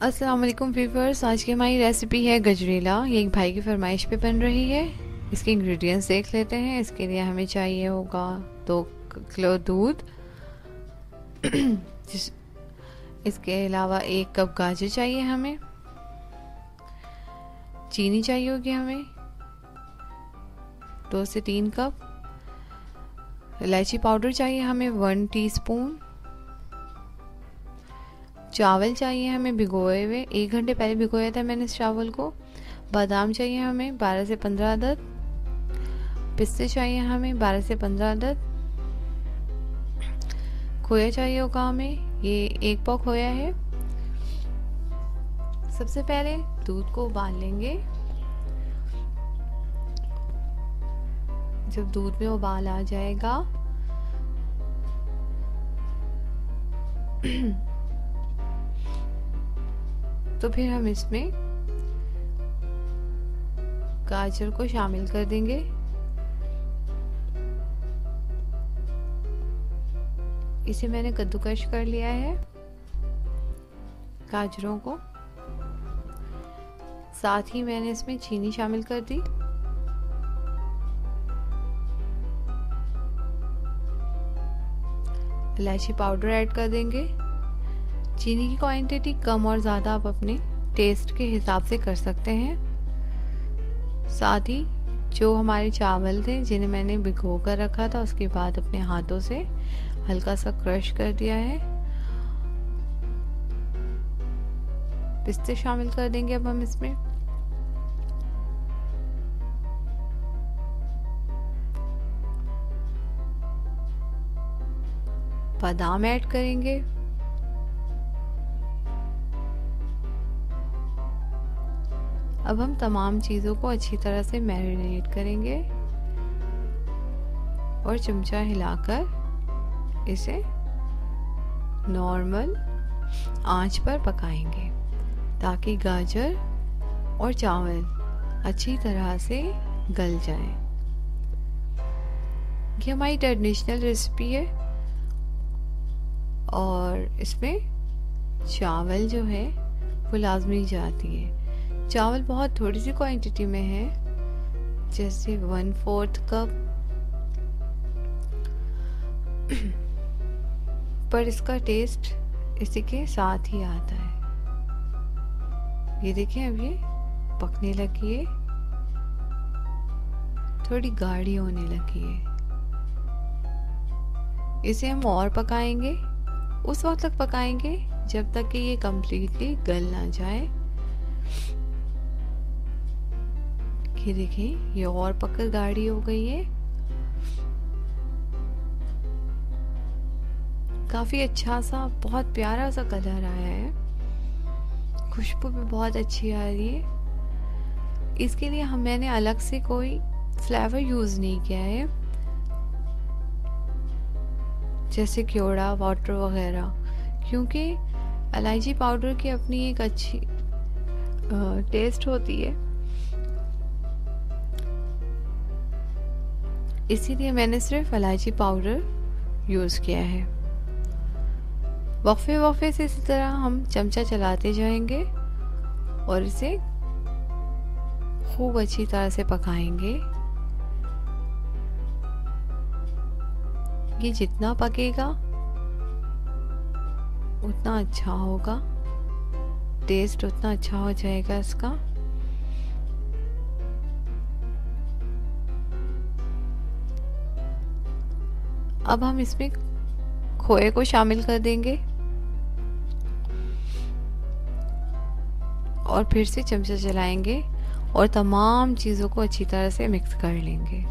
अस्सलाम वालेकुम व्यूअर्स। आज की हमारी रेसिपी है गजरेला। ये एक भाई की फरमाइश पे बन रही है। इसके इंग्रेडिएंट्स देख लेते हैं। इसके लिए हमें चाहिए होगा 2 किलो दूध इसके अलावा 1 कप गाजर चाहिए हमें। चीनी चाहिए होगी हमें 2 से 3 कप। इलायची पाउडर चाहिए हमें 1 टीस्पून। चावल चाहिए हमें भिगोए हुए, 1 घंटे पहले भिगोया था मैंने इस चावल को। बादाम चाहिए हमें 12 से 15 अदद। पिस्ते चाहिए हमें 12 से 15 अदद। खोया चाहिए होगा हमें, ये 1 पाव खोया है। सबसे पहले दूध को उबाल लेंगे। जब दूध में उबाल आ जाएगा तो फिर हम इसमें गाजर को शामिल कर देंगे। इसे मैंने कद्दूकश कर लिया है गाजरों को। साथ ही मैंने इसमें चीनी शामिल कर दी। इलायची पाउडर ऐड कर देंगे। चीनी की क्वांटिटी कम और ज़्यादा आप अपने टेस्ट के हिसाब से कर सकते हैं। साथ ही जो हमारे चावल थे जिन्हें मैंने भिगो कर रखा था, उसके बाद अपने हाथों से हल्का सा क्रश कर दिया है। पिस्ते शामिल कर देंगे अब हम इसमें। बादाम ऐड करेंगे। अब हम तमाम चीज़ों को अच्छी तरह से मैरिनेट करेंगे और चमचा हिलाकर इसे नॉर्मल आंच पर पकाएंगे ताकि गाजर और चावल अच्छी तरह से गल जाएं। ये हमारी ट्रेडिशनल रेसिपी है और इसमें चावल जो है वो लाजमी जाती है। चावल बहुत थोड़ी सी क्वांटिटी में है, जैसे 1/4 कप, पर इसका टेस्ट इसी के साथ ही आता है। ये देखें अब ये पकने लगी है, थोड़ी गाढ़ी होने लगी है। इसे हम और पकाएंगे, उस वक्त तक पकाएंगे जब तक कि ये कंप्लीटली गल ना जाए। ये देखिए ये और पककर गाढ़ी हो गई है। काफी अच्छा सा, बहुत प्यारा सा कलर आया है। खुशबू भी बहुत अच्छी आ रही है। इसके लिए मैंने अलग से कोई फ्लेवर यूज नहीं किया है, जैसे क्योड़ा वाटर वगैरह, क्योंकि इलायची पाउडर की अपनी एक अच्छी टेस्ट होती है। इसीलिए मैंने सिर्फ इलायची पाउडर यूज़ किया है। वक्फे वक्फे से इसी तरह हम चमचा चलाते जाएंगे और इसे खूब अच्छी तरह से पकाएंगे। ये जितना पकेगा उतना अच्छा होगा, टेस्ट उतना अच्छा हो जाएगा इसका। अब हम इसमें खोए को शामिल कर देंगे और फिर से चमचा चलाएंगे और तमाम चीज़ों को अच्छी तरह से मिक्स कर लेंगे।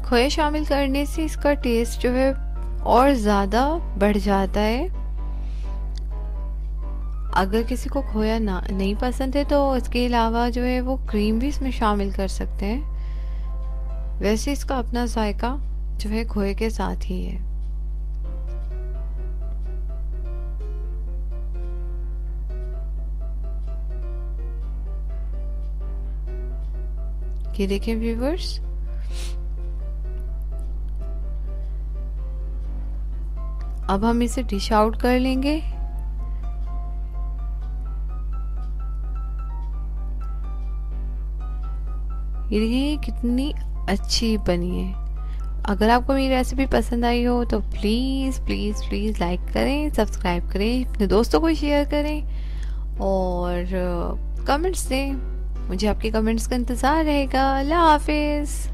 खोया शामिल करने से इसका टेस्ट जो है और ज़्यादा बढ़ जाता है। अगर किसी को खोया नहीं पसंद है तो इसके अलावा जो है वो क्रीम भी इसमें शामिल कर सकते हैं। वैसे इसका अपना जायका जो है खोए के साथ ही है। ये देखें व्यूवर्स, अब हम इसे डिश आउट कर लेंगे। ये देखिए कितनी अच्छी बनी है। अगर आपको मेरी रेसिपी पसंद आई हो तो प्लीज़ प्लीज़ प्लीज़ लाइक करें, सब्सक्राइब करें, अपने दोस्तों को शेयर करें और कमेंट्स दें। मुझे आपके कमेंट्स का इंतज़ार रहेगा। अल्लाह हाफिज़।